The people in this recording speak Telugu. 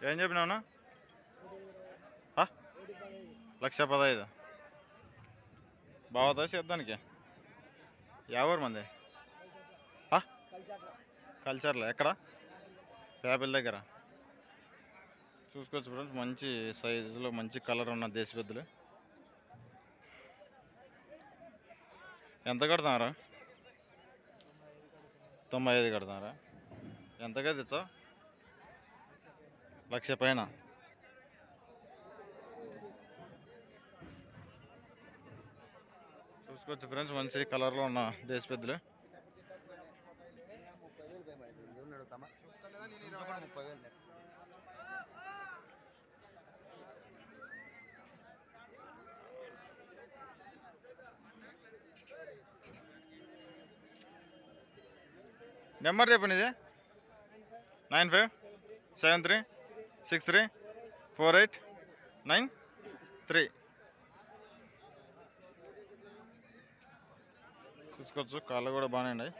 ఏం చెప్పినావునా? 1,15,000 బాగుతా చేద్దానికి. ఎవరు మంది? కల్చర్లో ఎక్కడ? పేపల దగ్గర చూసుకోవచ్చు ఫ్రెండ్స్. మంచి సైజులో మంచి కలర్ ఉన్న దేశపెద్దులు. ఎంత కడుతున్నారా? 95 కడుతున్నారా? ఎంతగా తెచ్చావు? 1,00,000 పైన. చూసుకోవచ్చు ఫ్రెండ్స్. మంచి కలర్లో ఉన్న దేశపెద్దులు. నెంబర్ చెప్పండి. ఇది 9573634893. చూసుకోవచ్చు. కాళ్ళు కూడా బాగానే ఉన్నాయి.